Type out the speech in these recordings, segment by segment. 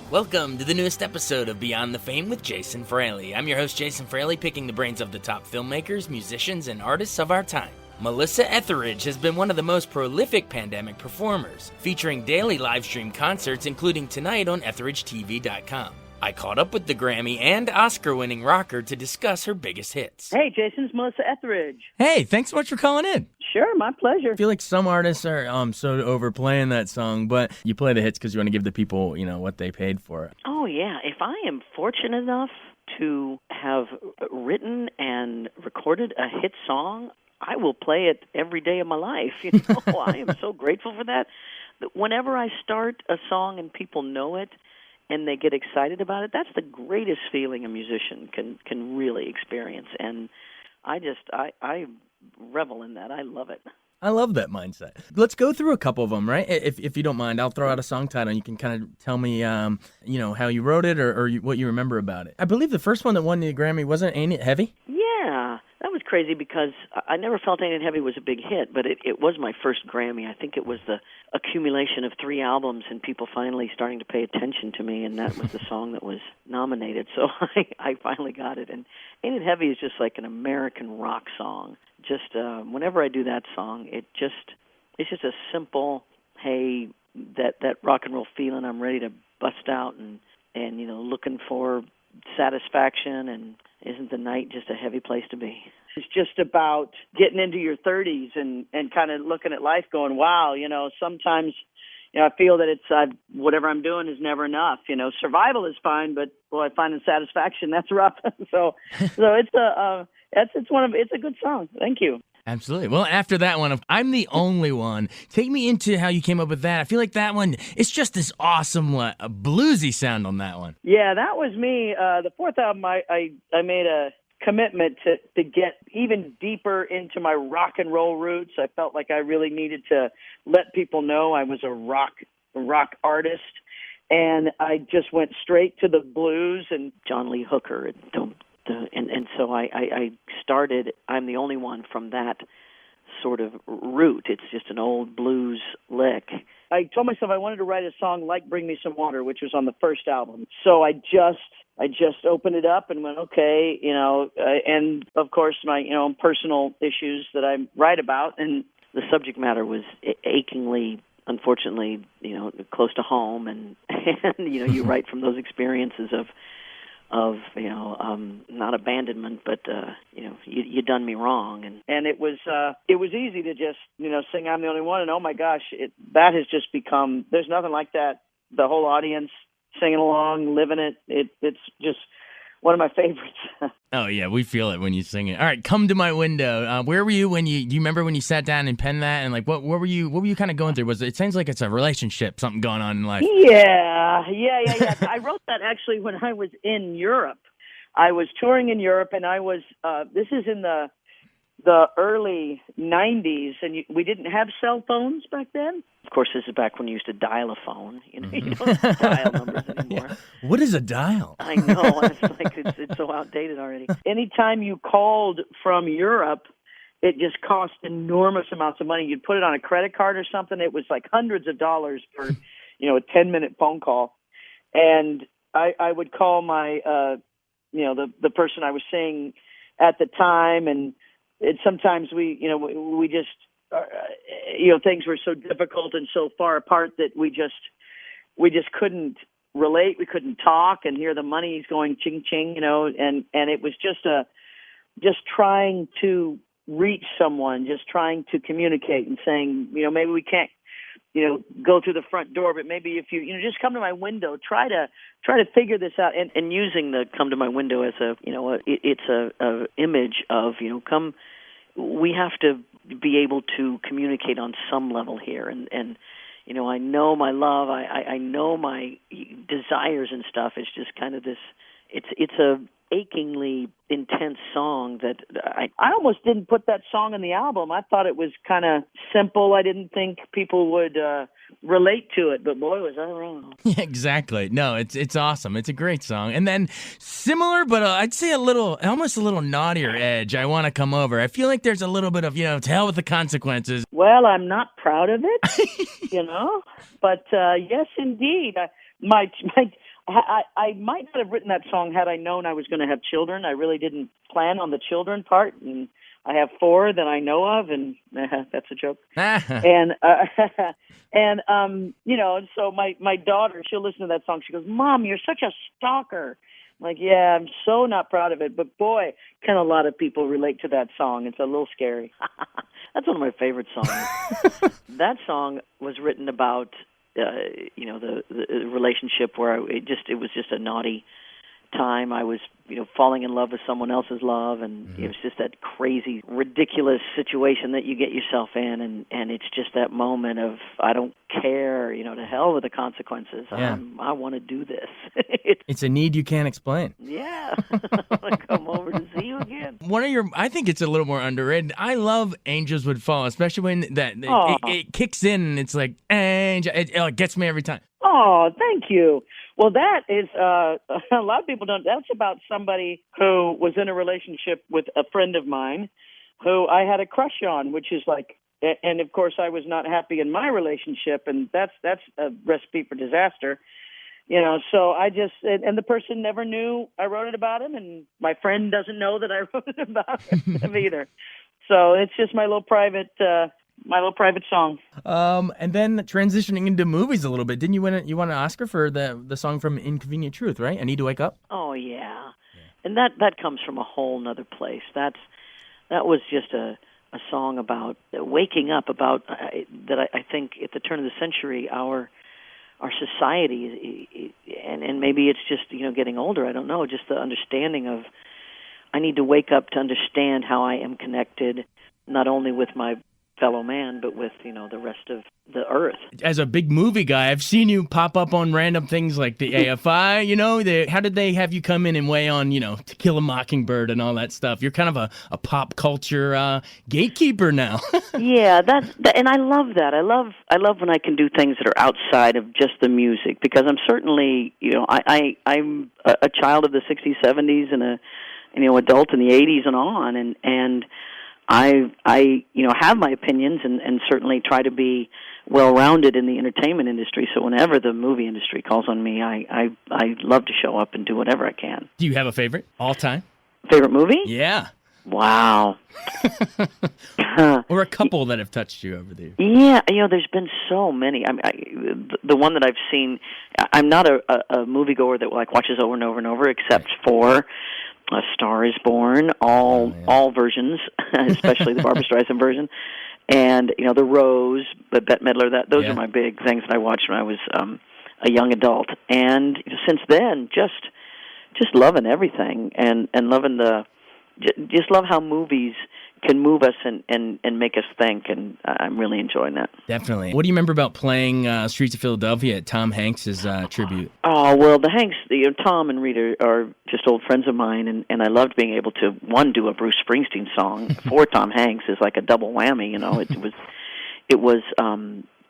Welcome to the newest episode of Beyond the Fame with Jason Fraley. I'm your host, Jason Fraley, picking the brains of the top filmmakers, musicians, and artists of our time. Melissa Etheridge has been one of the most prolific pandemic performers, featuring daily live stream concerts, including tonight on EtheridgeTV.com. I caught up with the Grammy and Oscar-winning rocker to discuss her biggest hits. Hey, Jason, it's Melissa Etheridge. Hey, thanks so much for calling in. Sure, my pleasure. I feel like some artists are so overplaying that song, but you play the hits because you want to give the people, what they paid for it. Oh, yeah. If I am fortunate enough to have written and recorded a hit song, I will play it every day of my life. I am so grateful for that. Whenever I start a song and people know it and they get excited about it, that's the greatest feeling a musician can really experience. And I revel in that. I love it. I love that mindset. Let's go through a couple of them, right? If you don't mind, I'll throw out a song title and you can kind of tell me, how you wrote it or what you remember about it. I believe the first one that won the Grammy wasn't Ain't It Heavy? Yeah, that was crazy because I never felt Ain't It Heavy was a big hit, but it was my first Grammy. I think it was the accumulation of 3 albums and people finally starting to pay attention to me, and that was the song that was nominated. So I finally got it. And Ain't It Heavy is just like an American rock song. Just whenever I do that song, it's just a simple, hey, that rock and roll feeling. I'm ready to bust out and looking for satisfaction, and isn't the night just a heavy place to be? It's just about getting into your 30s and kind of looking at life going, wow, sometimes I feel that whatever I'm doing is never enough. Survival is fine, but boy, finding satisfaction, that's rough. so it's a good song. Thank you. Absolutely. Well, after that one, I'm the Only One. Take me into how you came up with that. I feel like that one, it's just this awesome bluesy sound on that one. Yeah, that was me. The fourth album, I made a commitment to get even deeper into my rock and roll roots. I felt like I really needed to let people know I was a rock artist. And I just went straight to the blues and John Lee Hooker and so I started I'm the Only One from that sort of root. It's just an old blues lick. I told myself I wanted to write a song like Bring Me Some Water, which was on the first album. So I just opened it up and went, okay, and of course my personal issues that I write about, and the subject matter was achingly, unfortunately, close to home, and you write from those experiences of not abandonment, but you done me wrong, and it was easy to just sing I'm the Only One, and oh my gosh, that has just become, there's nothing like that. The whole audience singing along, living it. It's just one of my favorites. Oh yeah, we feel it when you sing it. All right, Come to My Window. Where were you do you remember when you sat down and penned that? And like, what were you kind of going through? It sounds like it's a relationship, something going on in life. Yeah. I wrote that actually when I was in Europe. I was touring in Europe, and I was. This is in the early 90s, and we didn't have cell phones back then. Of course, this is back when you used to dial a phone. You don't dial numbers anymore. Yeah. What is a dial? I know. It's so outdated already. Anytime you called from Europe, it just cost enormous amounts of money. You'd put it on a credit card or something. It was like hundreds of dollars for, a 10-minute phone call. And I would call my, the person I was seeing at the time, and sometimes we just, things were so difficult and so far apart that we just couldn't relate. We couldn't talk and hear the money's going ching ching, and it was just trying to reach someone, just trying to communicate and saying, maybe we can't, go through the front door, but maybe if you, just come to my window, try to figure this out, and using the come to my window as it's a image of, come. We have to be able to communicate on some level here, and I know my love, I know my desires and stuff. It's just kind of this. It's a achingly intense song that I almost didn't put that song on the album. I thought it was kind of simple. I didn't think people would relate to it, but boy, was I wrong. Yeah, exactly. No, it's awesome. It's a great song. And then similar, but I'd say almost a little naughtier edge, I Want to Come Over. I feel like there's a little bit of, to hell with the consequences. Well, I'm not proud of it, but yes, indeed. I might not have written that song had I known I was going to have children. I really didn't plan on the children part, and I have 4 that I know of, and that's a joke. and so my daughter, she'll listen to that song. She goes, "Mom, you're such a stalker." I'm like, yeah, I'm so not proud of it, but boy, can a lot of people relate to that song. It's a little scary. That's one of my favorite songs. That song was written about, the relationship where it was just a naughty time. I was, falling in love with someone else's love, and it was just that crazy, ridiculous situation that you get yourself in, and it's just that moment of, I don't care, to hell with the consequences. Yeah. I want to do this. It's a need you can't explain. Yeah. I want to come over to see you again. I think it's a little more underrated. I love Angels Would Fall, especially when it kicks in and it's like, Angel, it gets me every time. Oh, thank you. Well, that is, a lot of people don't, that's about somebody who was in a relationship with a friend of mine who I had a crush on, which is like, and of course I was not happy in my relationship, and that's a recipe for disaster. So I just, and the person never knew I wrote it about him, and my friend doesn't know that I wrote it about him either. So it's just my little private song. And then transitioning into movies a little bit, didn't you won an Oscar for the song from Inconvenient Truth, right? I Need to Wake Up. Oh yeah. And that comes from a whole nother place. That was just a song about waking up, about that I think at the turn of the century our society, and maybe it's just getting older, I don't know, just the understanding of I need to wake up to understand how I am connected not only with my fellow man, but with, the rest of the earth. As a big movie guy, I've seen you pop up on random things like the AFI, how did they have you come in and weigh on, To Kill a Mockingbird and all that stuff? You're kind of a pop culture gatekeeper now. Yeah, and I love that. I love when I can do things that are outside of just the music, because I'm certainly, I'm a child of the 60s, 70s, and a adult in the 80s and on, and I have my opinions and certainly try to be well-rounded in the entertainment industry. So whenever the movie industry calls on me, I love to show up and do whatever I can. Do you have a favorite all time? Favorite movie? Yeah. Wow. Or a couple that have touched you over there. Yeah, there's been so many. The one that I've seen, I'm not a moviegoer that watches over and over and over, except for A Star Is Born, all versions, especially the Barbra Streisand version, and The Rose, the Bette Midler. Those are my big things that I watched when I was a young adult, and since then, just loving everything and loving just love how movies can move us and make us think, and I'm really enjoying that. Definitely. What do you remember about playing Streets of Philadelphia at Tom Hanks' tribute? Oh, well, the Hanks, Tom and Rita are just old friends of mine, and I loved being able to, do a Bruce Springsteen song for Tom Hanks is like a double whammy, It was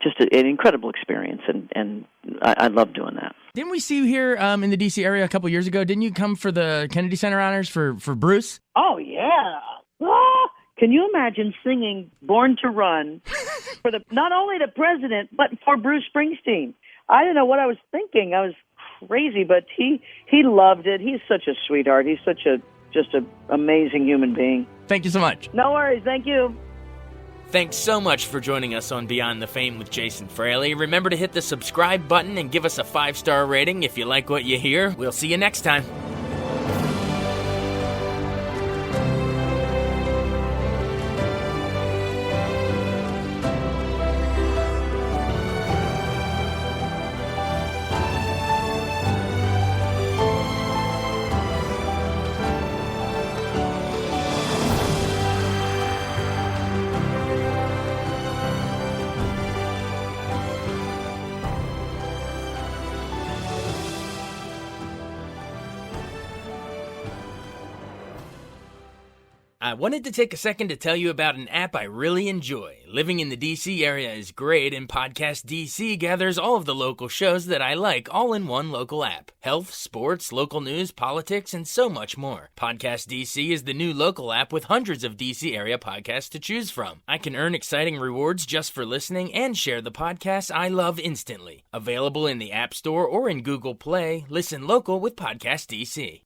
just an incredible experience, and I love doing that. Didn't we see you here in the D.C. area a couple years ago? Didn't you come for the Kennedy Center honors for Bruce? Oh, yeah. Ah! Can you imagine singing Born to Run for not only the president, but for Bruce Springsteen? I don't know what I was thinking. I was crazy, but he loved it. He's such a sweetheart. He's such just an amazing human being. Thank you so much. No worries. Thank you. Thanks so much for joining us on Beyond the Fame with Jason Fraley. Remember to hit the subscribe button and give us a 5-star rating if you like what you hear. We'll see you next time. I wanted to take a second to tell you about an app I really enjoy. Living in the DC area is great, and Podcast DC gathers all of the local shows that I like all in one local app. Health, sports, local news, politics, and so much more. Podcast DC is the new local app with hundreds of DC area podcasts to choose from. I can earn exciting rewards just for listening and share the podcasts I love instantly. Available in the App Store or in Google Play, listen local with Podcast DC.